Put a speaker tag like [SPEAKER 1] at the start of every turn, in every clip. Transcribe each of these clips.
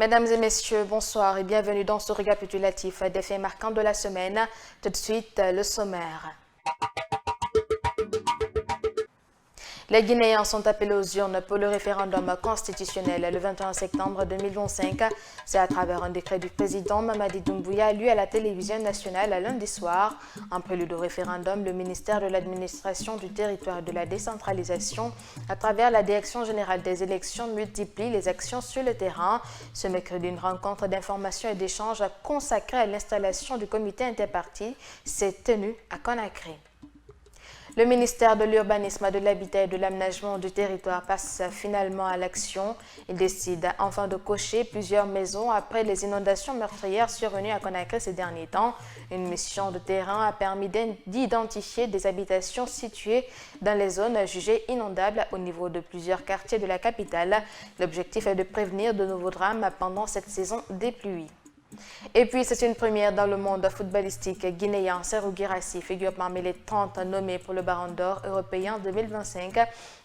[SPEAKER 1] Mesdames et messieurs, bonsoir et bienvenue dans ce récapitulatif des faits marquants de la semaine. Tout de suite, le sommaire. Les Guinéens sont appelés aux urnes pour le référendum constitutionnel le 21 septembre 2025. C'est à travers un décret du président Mamadi Doumbouya lu à la télévision nationale lundi soir. En prélude au référendum, le ministère de l'Administration du territoire et de la décentralisation, à travers la Direction générale des élections, multiplie les actions sur le terrain. Ce mercredi, une rencontre d'information et d'échange consacrée à l'installation du comité interparti s'est tenue à Conakry. Le ministère de l'Urbanisme, de l'Habitat et de l'Aménagement du territoire passe finalement à l'action. Il décide enfin de cocher plusieurs maisons après les inondations meurtrières survenues à Conakry ces derniers temps. Une mission de terrain a permis d'identifier des habitations situées dans les zones jugées inondables au niveau de plusieurs quartiers de la capitale. L'objectif est de prévenir de nouveaux drames pendant cette saison des pluies. Et puis, c'est une première dans le monde footballistique guinéen. Serhou Guirassy figure parmi les 30 nommés pour le Ballon d'Or européen 2025.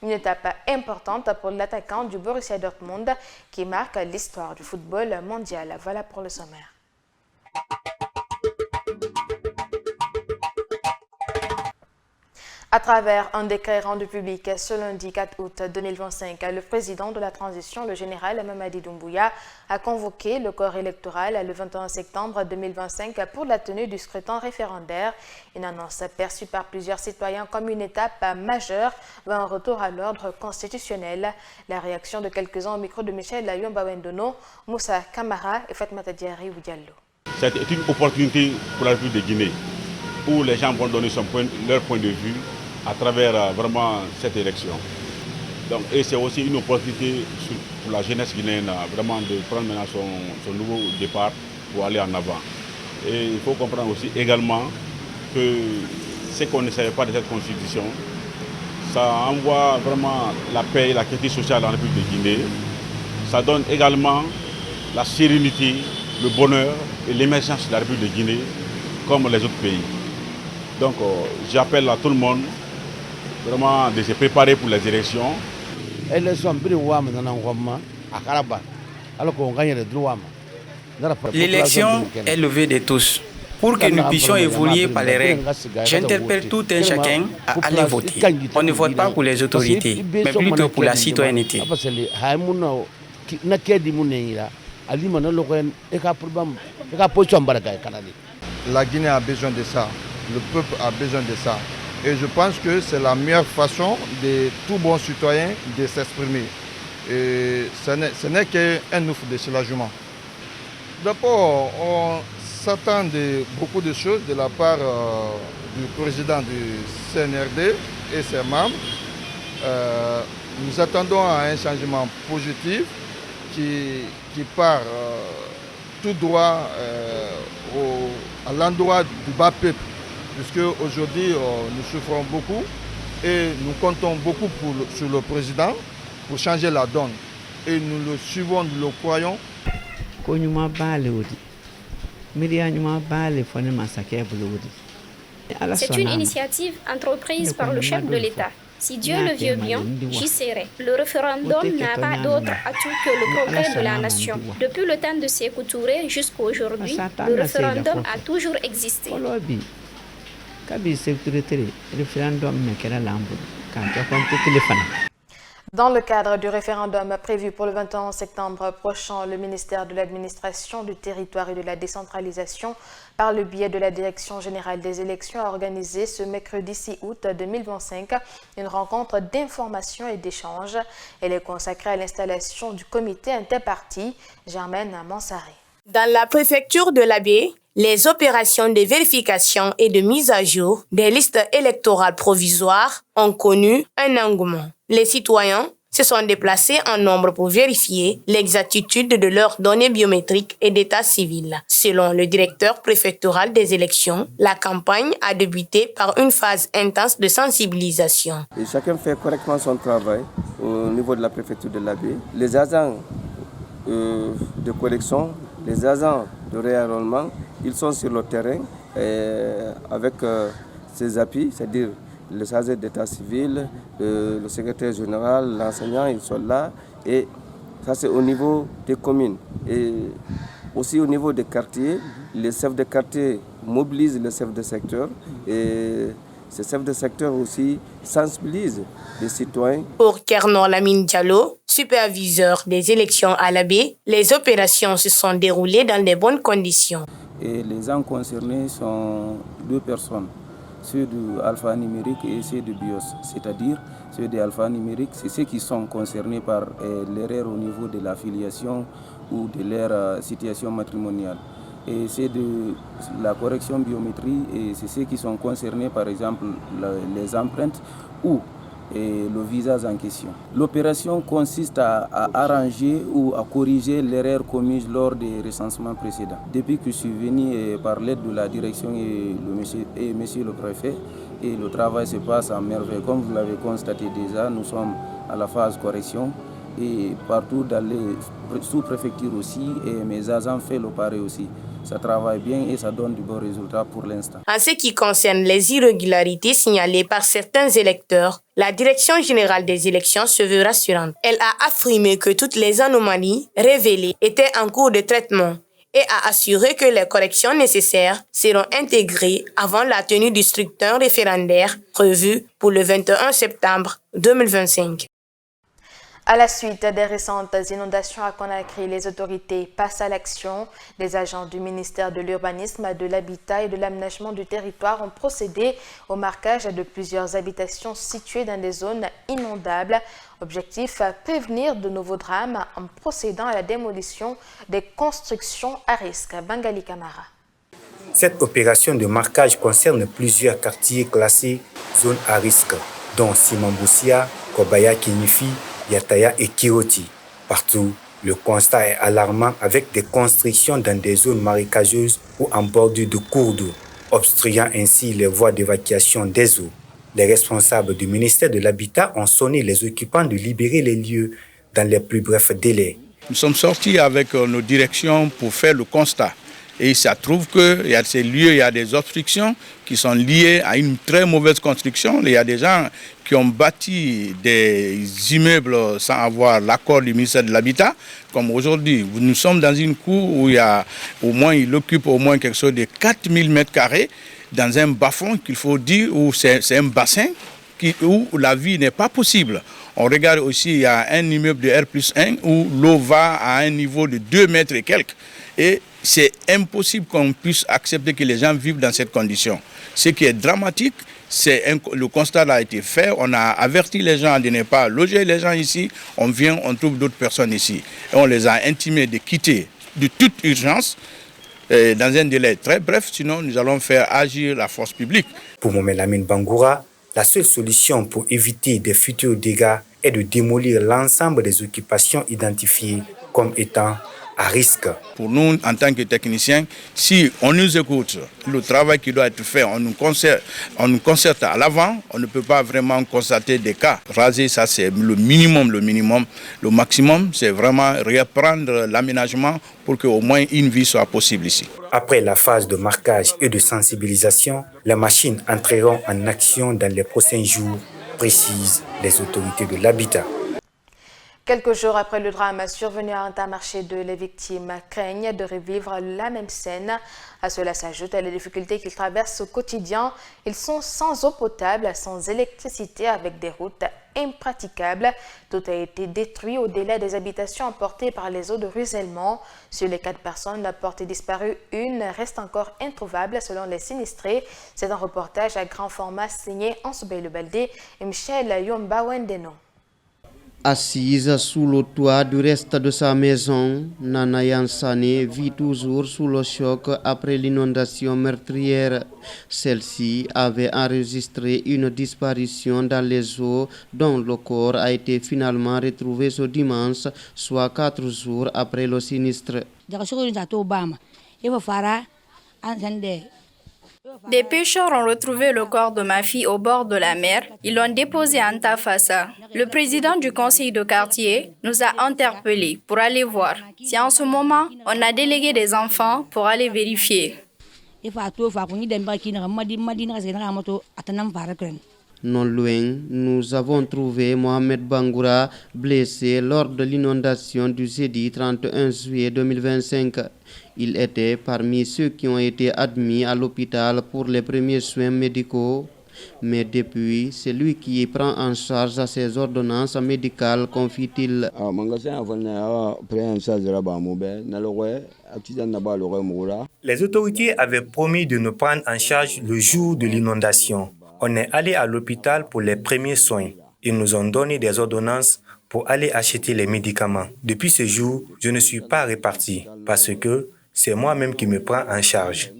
[SPEAKER 1] Une étape importante pour l'attaquant du Borussia Dortmund qui marque l'histoire du football mondial. Voilà pour le sommaire. À travers un décret rendu public ce lundi 4 août 2025, le président de la transition, le général Mamadi Doumbouya, a convoqué le corps électoral le 21 septembre 2025 pour la tenue du scrutin référendaire. Une annonce perçue par plusieurs citoyens comme une étape majeure vers un retour à l'ordre constitutionnel. La réaction de quelques-uns au micro de Michel Yomba Wendono, Moussa Kamara et Fatmata Diarry Diallo.
[SPEAKER 2] C'est une opportunité pour la République de Guinée où les gens vont donner leur point de vue à travers vraiment cette élection. Donc, et c'est aussi une opportunité pour la jeunesse guinéenne vraiment de prendre maintenant son nouveau départ pour aller en avant. Et il faut comprendre aussi également que ce qu'on ne savait pas de cette constitution, ça envoie vraiment la paix et la qualité sociale dans la République de Guinée. Ça donne également la sérénité, le bonheur et l'émergence de la République de Guinée comme les autres pays. Donc j'appelle à tout le monde vraiment de se préparer pour les élections.
[SPEAKER 3] L'élection est le vœu de tous. Pour que nous puissions évoluer par les règles, j'interpelle tout un chacun à aller voter. On ne vote pas pour les autorités, mais plutôt pour la citoyenneté.
[SPEAKER 4] La Guinée a besoin de ça, le peuple a besoin de ça. Et je pense que c'est la meilleure façon de tout bon citoyen de s'exprimer. Et ce n'est qu'un ouf de soulagement. D'abord, on s'attend de beaucoup de choses de la part du président du CNRD et ses membres. Nous attendons à un changement positif qui part tout droit à l'endroit du bas peuple. Puisque aujourd'hui nous souffrons beaucoup et nous comptons beaucoup sur le président pour changer la donne. Et nous le suivons, nous le croyons.
[SPEAKER 5] C'est une initiative entreprise par le chef de l'État. Si Dieu le veut bien, j'y serai. Le référendum n'a pas d'autre atout que le progrès de la nation. Depuis le temps de Sékou Touré jusqu'à aujourd'hui, le référendum a toujours existé.
[SPEAKER 1] Dans le cadre du référendum prévu pour le 21 septembre prochain, le ministère de l'Administration du territoire et de la décentralisation, par le biais de la Direction générale des élections, a organisé ce mercredi 6 août 2025 une rencontre d'information et d'échange. Elle est consacrée à l'installation du comité interparti. Germaine Mansari.
[SPEAKER 6] Dans la préfecture de l'Abbé, les opérations de vérification et de mise à jour des listes électorales provisoires ont connu un engouement. Les citoyens se sont déplacés en nombre pour vérifier l'exactitude de leurs données biométriques et d'état civil. Selon le directeur préfectoral des élections, la campagne a débuté par une phase intense de sensibilisation.
[SPEAKER 7] Et chacun fait correctement son travail au niveau de la préfecture de l'Abbé. Les agents de correction, les agents de réenrôlement, ils sont sur le terrain avec ces appuis, c'est-à-dire le chargé d'état civil, le secrétaire général, l'enseignant, ils sont là et Ça, c'est au niveau des communes. Et aussi au niveau des quartiers, les chefs de quartier mobilisent les chefs de secteur. Et ces chefs de secteur aussi sensibilisent les citoyens.
[SPEAKER 6] Pour Kernon Lamine Diallo, superviseur des élections à l'Abbé, les opérations se sont déroulées dans de bonnes conditions.
[SPEAKER 8] Et les gens concernés sont 2 personnes, ceux de Alpha Numérique et ceux de BIOS. C'est-à-dire, ceux de Alpha Numérique, c'est ceux qui sont concernés par l'erreur au niveau de l'affiliation ou de leur situation matrimoniale. Et c'est de la correction biométrique et c'est ceux qui sont concernés par exemple les empreintes ou le visage en question. L'opération consiste à arranger ou à corriger l'erreur commise lors des recensements précédents. Depuis que je suis venu par l'aide de la direction et monsieur le préfet, et le travail se passe en merveille. Comme vous l'avez constaté déjà, nous sommes à la phase correction. Et partout dans les sous-préfectures aussi, et mes agents font le pareil aussi. Ça travaille bien et ça donne du bon résultat pour l'instant.
[SPEAKER 6] En ce qui concerne les irrégularités signalées par certains électeurs, la Direction générale des élections se veut rassurante. Elle a affirmé que toutes les anomalies révélées étaient en cours de traitement et a assuré que les corrections nécessaires seront intégrées avant la tenue du scrutin référendaire prévu pour le 21 septembre 2025.
[SPEAKER 1] À la suite des récentes inondations à Conakry, les autorités passent à l'action. Les agents du ministère de l'Urbanisme, de l'Habitat et de l'Aménagement du territoire ont procédé au marquage de plusieurs habitations situées dans des zones inondables. Objectif, prévenir de nouveaux drames en procédant à la démolition des constructions à risque. Bangali Camara.
[SPEAKER 9] Cette opération de marquage concerne plusieurs quartiers classés zones à risque, dont Simamboussia, Kobaya Kinifi, Yataya et Kiroti. Partout, le constat est alarmant avec des constructions dans des zones marécageuses ou en bordure de cours d'eau, obstruant ainsi les voies d'évacuation des eaux. Les responsables du ministère de l'Habitat ont sonné les occupants de libérer les lieux dans les plus brefs délais.
[SPEAKER 10] Nous sommes sortis avec nos directions pour faire le constat. Et ça trouve qu'il y a ces lieux, il y a des obstructions qui sont liées à une très mauvaise construction. Il y a des gens qui ont bâti des immeubles sans avoir l'accord du ministère de l'Habitat. Comme aujourd'hui, nous sommes dans une cour où il occupe au moins quelque chose de 4000 m² dans un bas-fond qu'il faut dire, où c'est un bassin où la vie n'est pas possible. On regarde aussi, il y a un immeuble de R+1 où l'eau va à un niveau de 2 mètres et quelques. Et c'est impossible qu'on puisse accepter que les gens vivent dans cette condition. Ce qui est dramatique, le constat a été fait. On a averti les gens de ne pas loger les gens ici. On vient, on trouve d'autres personnes ici. Et on les a intimés de quitter de toute urgence dans un délai très bref. Sinon, nous allons faire agir la force publique.
[SPEAKER 9] Pour Mohamed Lamine Bangoura, la seule solution pour éviter des futurs dégâts est de démolir l'ensemble des occupations identifiées comme étant à risque.
[SPEAKER 10] Pour nous, en tant que techniciens, si on nous écoute, le travail qui doit être fait, on nous concerte à l'avant, on ne peut pas vraiment constater des cas. Raser, ça c'est le minimum. Le maximum, c'est vraiment reprendre l'aménagement pour qu'au moins une vie soit possible ici.
[SPEAKER 9] Après la phase de marquage et de sensibilisation, les machines entreront en action dans les prochains jours, précisent les autorités de l'habitat.
[SPEAKER 1] Quelques jours après le drame survenu à Intermarché 2, les victimes craignent de revivre la même scène. À cela s'ajoutent les difficultés qu'ils traversent au quotidien. Ils sont sans eau potable, sans électricité, avec des routes impraticables. Tout a été détruit au-delà des habitations emportées par les eaux de ruissellement. Sur les 4 personnes portées disparues, une reste encore introuvable selon les sinistrés. C'est un reportage à grand format signé Ansoubey Le Baldé et Michel Yomba Wendeno.
[SPEAKER 11] Assise sous le toit du reste de sa maison, Nana Yansane vit toujours sous le choc après l'inondation meurtrière. Celle-ci avait enregistré une disparition dans les eaux dont le corps a été finalement retrouvé ce dimanche, soit 4 jours après le sinistre.
[SPEAKER 12] Des pêcheurs ont retrouvé le corps de ma fille au bord de la mer. Ils l'ont déposé à Antafassa. Le président du conseil de quartier nous a interpellés pour aller voir. C'est en ce moment on a délégué des enfants pour aller vérifier.
[SPEAKER 11] Non loin, nous avons trouvé Mohamed Bangoura blessé lors de l'inondation du jeudi 31 juillet 2025. Il était parmi ceux qui ont été admis à l'hôpital pour les premiers soins médicaux. Mais depuis, c'est lui qui prend en charge ses ordonnances médicales, confie-t-il.
[SPEAKER 9] Les autorités avaient promis de nous prendre en charge le jour de l'inondation. On est allé à l'hôpital pour les premiers soins. Ils nous ont donné des ordonnances pour aller acheter les médicaments. Depuis ce jour, je ne suis pas reparti parce que c'est moi-même qui me prends en charge.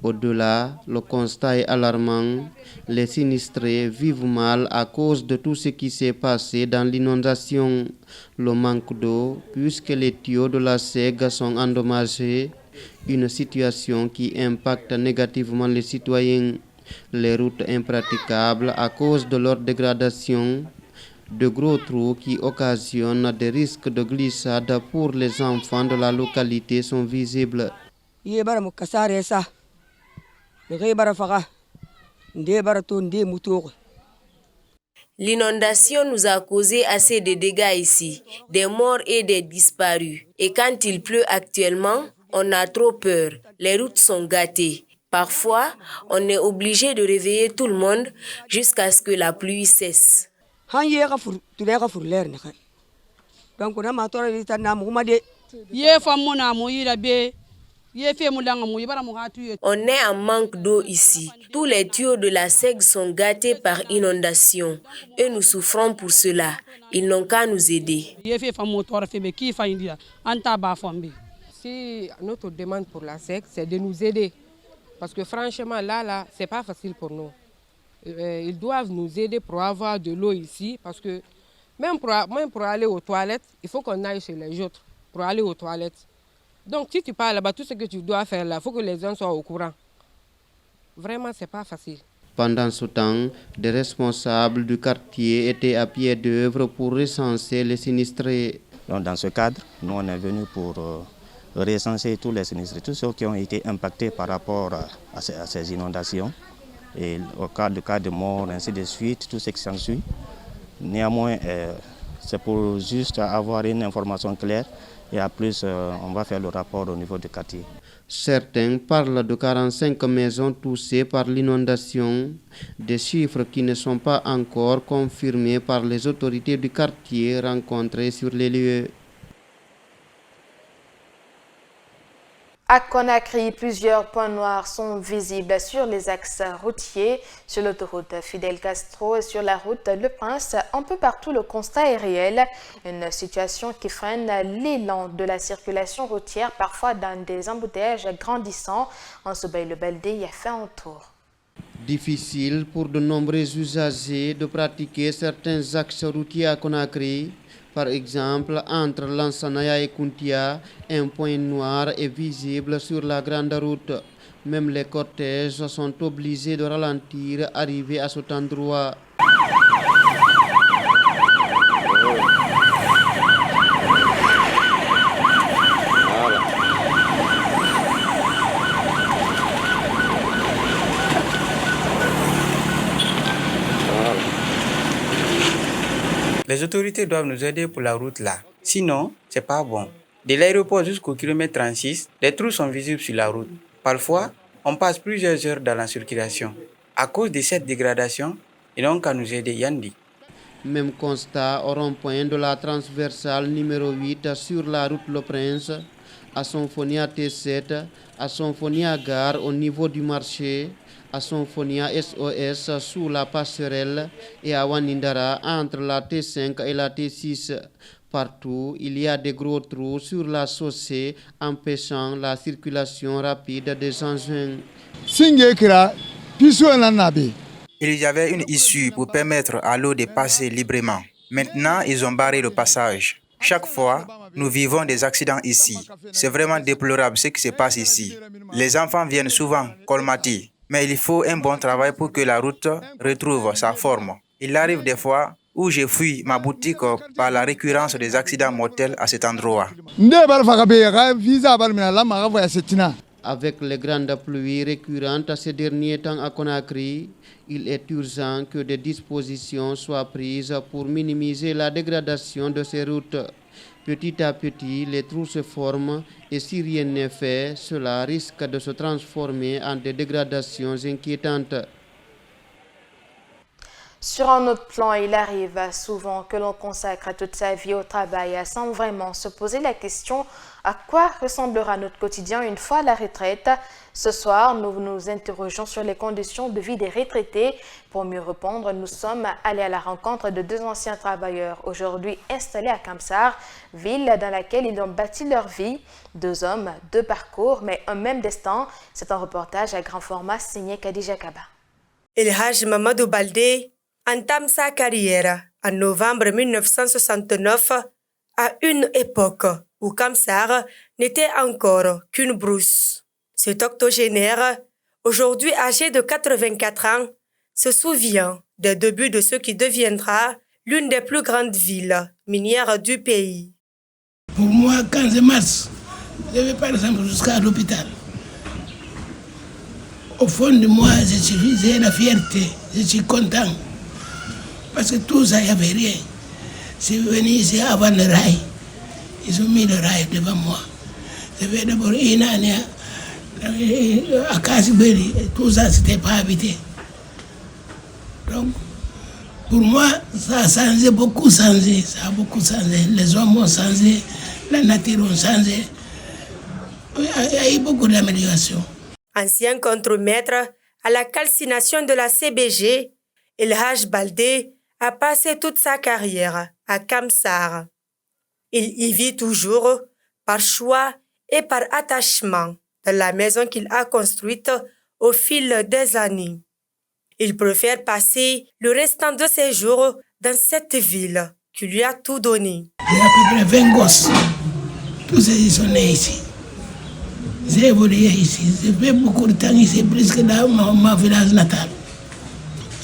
[SPEAKER 11] Au-delà, le constat est alarmant. Les sinistrés vivent mal à cause de tout ce qui s'est passé dans l'inondation. Le manque d'eau, puisque les tuyaux de la SEG sont endommagés, une situation qui impacte négativement les citoyens. Les routes impraticables à cause de leur dégradation, de gros trous qui occasionnent des risques de glissade pour les enfants de la localité sont visibles.
[SPEAKER 6] L'inondation nous a causé assez de dégâts ici, des morts et des disparus. Et quand il pleut actuellement, on a trop peur. Les routes sont gâtées. Parfois, on est obligé de réveiller tout le monde jusqu'à ce que la pluie cesse.
[SPEAKER 13] On est
[SPEAKER 6] en manque d'eau ici. Tous les tuyaux de la SEG sont gâtés par inondation et nous souffrons pour cela. Ils n'ont qu'à nous aider.
[SPEAKER 13] Si notre demande pour la SEG, c'est de nous aider. Parce que franchement, là, c'est pas facile pour nous. Ils doivent nous aider pour avoir de l'eau ici. Parce que même pour aller aux toilettes, il faut qu'on aille chez les autres pour aller aux toilettes. Donc, si tu pars là-bas, tout ce que tu dois faire là, il faut que les gens soient au courant. Vraiment, c'est pas facile.
[SPEAKER 11] Pendant ce temps, des responsables du quartier étaient à pied d'œuvre pour recenser les sinistrés.
[SPEAKER 14] Donc, dans ce cadre, nous on est venus pour recenser tous les sinistrés, tous ceux qui ont été impactés par rapport à ces inondations. Et au cas de mort, ainsi de suite, tout ce qui s'ensuit. Néanmoins, c'est pour juste avoir une information claire. Et à plus, on va faire le rapport au niveau du quartier.
[SPEAKER 11] Certains parlent de 45 maisons touchées par l'inondation, des chiffres qui ne sont pas encore confirmés par les autorités du quartier rencontrées sur les lieux.
[SPEAKER 1] À Conakry, plusieurs points noirs sont visibles sur les axes routiers, sur l'autoroute Fidel Castro et sur la route Le Prince. Un peu partout, le constat est réel. Une situation qui freine l'élan de la circulation routière, parfois dans des embouteillages grandissants. En Soubaï le Baldé y a fait un tour.
[SPEAKER 11] Difficile pour de nombreux usagers de pratiquer certains axes routiers à Conakry. Par exemple, entre Lansanaya et Kuntia, un point noir est visible sur la grande route. Même les cortèges sont obligés de ralentir arrivés à cet endroit.
[SPEAKER 3] Les autorités doivent nous aider pour la route là. Sinon, c'est pas bon. De l'aéroport jusqu'au kilomètre 36, les trous sont visibles sur la route. Parfois, on passe plusieurs heures dans la circulation. À cause de cette dégradation, ils n'ont qu'à nous aider, Yandi.
[SPEAKER 11] Même constat au rond-point de la transversale numéro 8 sur la route Le Prince, à Sonfonia T7, à Sonfonia Gare au niveau du marché, à Sonfonia SOS sous la passerelle et à Wanindara entre la T5 et la T6. Partout, il y a des gros trous sur la chaussée empêchant la circulation rapide des engins.
[SPEAKER 15] Il y avait une issue pour permettre à l'eau de passer librement. Maintenant, ils ont barré le passage. Chaque fois, nous vivons des accidents ici. C'est vraiment déplorable ce qui se passe ici. Les enfants viennent souvent colmater. Mais il faut un bon travail pour que la route retrouve sa forme. Il arrive des fois où j'ai fui ma boutique par la récurrence des accidents mortels à cet endroit.
[SPEAKER 11] Avec les grandes pluies récurrentes ces derniers temps à Conakry, il est urgent que des dispositions soient prises pour minimiser la dégradation de ces routes. Petit à petit, les trous se forment et si rien n'est fait, cela risque de se transformer en des dégradations inquiétantes.
[SPEAKER 1] Sur un autre plan, il arrive souvent que l'on consacre toute sa vie au travail sans vraiment se poser la question à quoi ressemblera notre quotidien une fois la retraite. Ce soir, nous nous interrogeons sur les conditions de vie des retraités. Pour mieux répondre, nous sommes allés à la rencontre de deux anciens travailleurs aujourd'hui installés à Kamsar, ville dans laquelle ils ont bâti leur vie. Deux hommes, deux parcours, mais un même destin. C'est un reportage à grand format signé Khadija Kaba.
[SPEAKER 6] El Haj Mamadou Baldé entame sa carrière en novembre 1969 à une époque où Kamsar n'était encore qu'une brousse. Cet octogénaire, aujourd'hui âgé de 84 ans, se souvient des débuts de ce qui deviendra l'une des plus grandes villes minières du pays.
[SPEAKER 16] Pour moi, quand je marche, je vais par exemple jusqu'à l'hôpital. Au fond de moi, j'ai la fierté, je suis content. Parce que tout ça, il n'y avait rien. Je suis venu ici avant le rail. Ils ont mis le rail devant moi. J'ai fait d'abord une année à Kasiberi. Tout ça, c'était pas habité. Donc, pour moi, ça a changé, beaucoup changé. Ça a beaucoup changé. Les hommes ont changé, la nature a changé. Il y a eu beaucoup d'améliorations.
[SPEAKER 6] Ancien contremaître à la calcination de la CBG, El Haj Baldé a passé toute sa carrière à Kamsar. Il y vit toujours par choix et par attachement dans la maison qu'il a construite au fil des années. Il préfère passer le restant de ses jours dans cette ville qui lui a tout donné.
[SPEAKER 16] J'ai à peu près 20 gosses. Tous ils sont nés ici. J'ai évolué ici. J'ai fait beaucoup de temps ici, plus que dans mon village natal.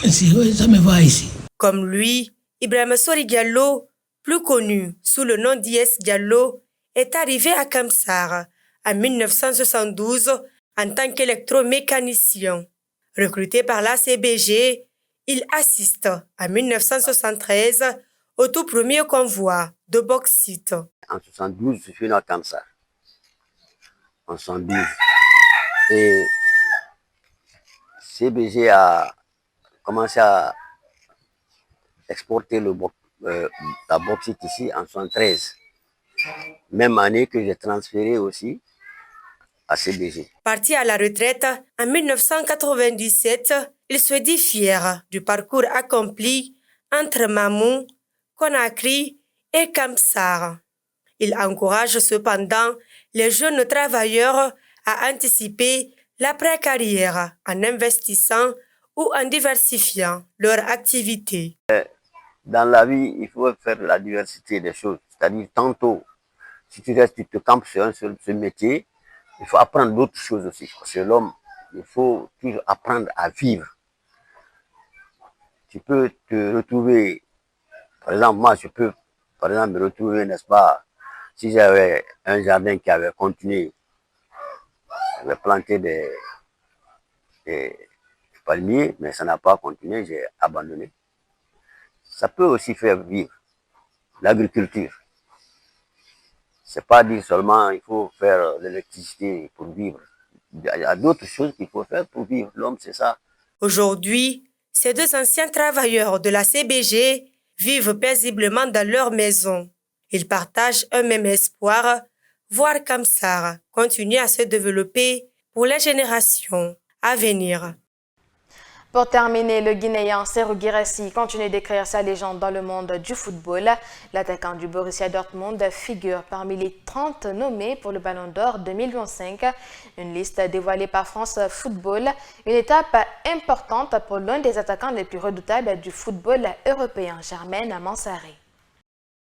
[SPEAKER 16] Ici, ça me va ici.
[SPEAKER 6] Comme lui, Ibrahima Sori Diallo, plus connu sous le nom d'I.S. Diallo, est arrivé à Kamsar en 1972 en tant qu'électromécanicien. Recruté par la CBG, il assiste en 1973 au tout premier convoi de bauxite.
[SPEAKER 17] En 1972, je suis né à Kamsar. En 1972. Et CBG a commencé à exporter la bauxite ici en 1973. Même année que j'ai transféré aussi à CBG.
[SPEAKER 6] Parti à la retraite en 1997, il se dit fier du parcours accompli entre Mamou, Conakry et Kamsar. Il encourage cependant les jeunes travailleurs à anticiper l'après-carrière en investissant ou en diversifiant leur activité.
[SPEAKER 17] Dans la vie, il faut faire la diversité des choses. C'est-à-dire, tantôt, si tu te campes sur un seul métier, il faut apprendre d'autres choses aussi. Parce que l'homme, il faut toujours apprendre à vivre. Tu peux te retrouver, par exemple, moi, je peux, par exemple, me retrouver, n'est-ce pas, si j'avais un jardin qui avait continué, j'avais planté des palmiers, mais ça n'a pas continué, j'ai abandonné. Ça peut aussi faire vivre l'agriculture. C'est pas dire seulement il faut faire l'électricité pour vivre. Il y a d'autres choses qu'il faut faire pour vivre. L'homme, c'est ça.
[SPEAKER 6] Aujourd'hui, ces deux anciens travailleurs de la CBG vivent paisiblement dans leur maison. Ils partagent un même espoir, voir Kamsar continuer à se développer pour les générations à venir.
[SPEAKER 1] Pour terminer, le Guinéen Serhou Guirassy continue d'écrire sa légende dans le monde du football. L'attaquant du Borussia Dortmund figure parmi les 30 nommés pour le Ballon d'Or 2025. Une liste dévoilée par France Football, une étape importante pour l'un des attaquants les plus redoutables du football européen, Germaine Mansaré.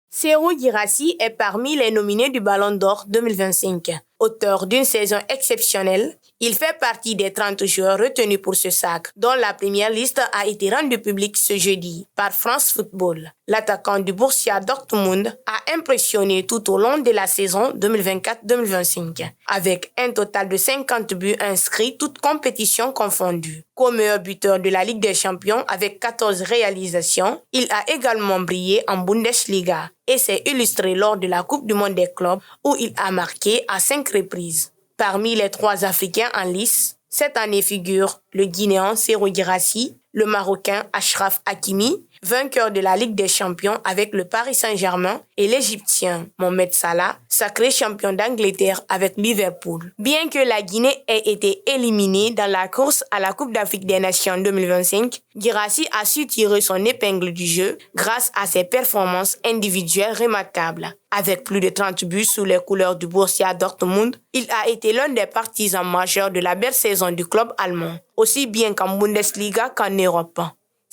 [SPEAKER 6] Serhou Guirassy est parmi les nominés du Ballon d'Or 2025. Auteur d'une saison exceptionnelle, Il fait partie des 30 joueurs retenus pour ce sac, dont la première liste a été rendue publique ce jeudi par France Football. L'attaquant du Borussia Dortmund a impressionné tout au long de la saison 2024-2025, avec un total de 50 buts inscrits, toutes compétitions confondues. Co-meilleur buteur de la Ligue des Champions avec 14 réalisations, il a également brillé en Bundesliga et s'est illustré lors de la Coupe du Monde des clubs où il a marqué à 5 reprises. Parmi les 3 Africains en lice, cette année figurent le Guinéen Serhou Guirassy, le Marocain Achraf Hakimi, vainqueur de la Ligue des Champions avec le Paris Saint-Germain, et l'Égyptien Mohamed Salah, sacré champion d'Angleterre avec Liverpool. Bien que la Guinée ait été éliminée dans la course à la Coupe d'Afrique des Nations 2025, Guirassy a su tirer son épingle du jeu grâce à ses performances individuelles remarquables. Avec plus de 30 buts sous les couleurs du Borussia Dortmund, il a été l'un des partisans majeurs de la belle saison du club allemand, aussi bien qu'en Bundesliga qu'en Europe.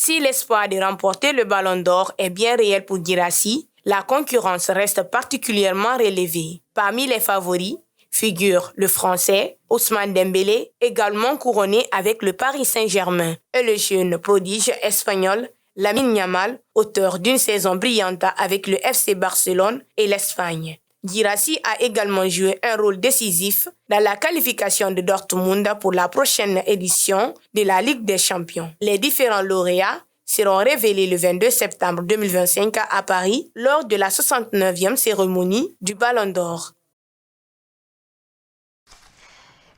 [SPEAKER 6] Si l'espoir de remporter le Ballon d'Or est bien réel pour Guirassy, la concurrence reste particulièrement relevée. Parmi les favoris figurent le Français Ousmane Dembélé, également couronné avec le Paris Saint-Germain, et le jeune prodige espagnol Lamine Yamal, auteur d'une saison brillante avec le FC Barcelone et l'Espagne. Guirassy a également joué un rôle décisif dans la qualification de Dortmund pour la prochaine édition de la Ligue des Champions. Les différents lauréats seront révélés le 22 septembre 2025 à Paris lors de la 69e cérémonie du Ballon d'Or.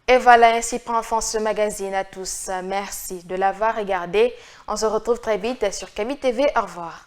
[SPEAKER 1] Et voilà, ainsi prend fin ce magazine à tous. Merci de l'avoir regardé. On se retrouve très vite sur Kaby TV. Au revoir.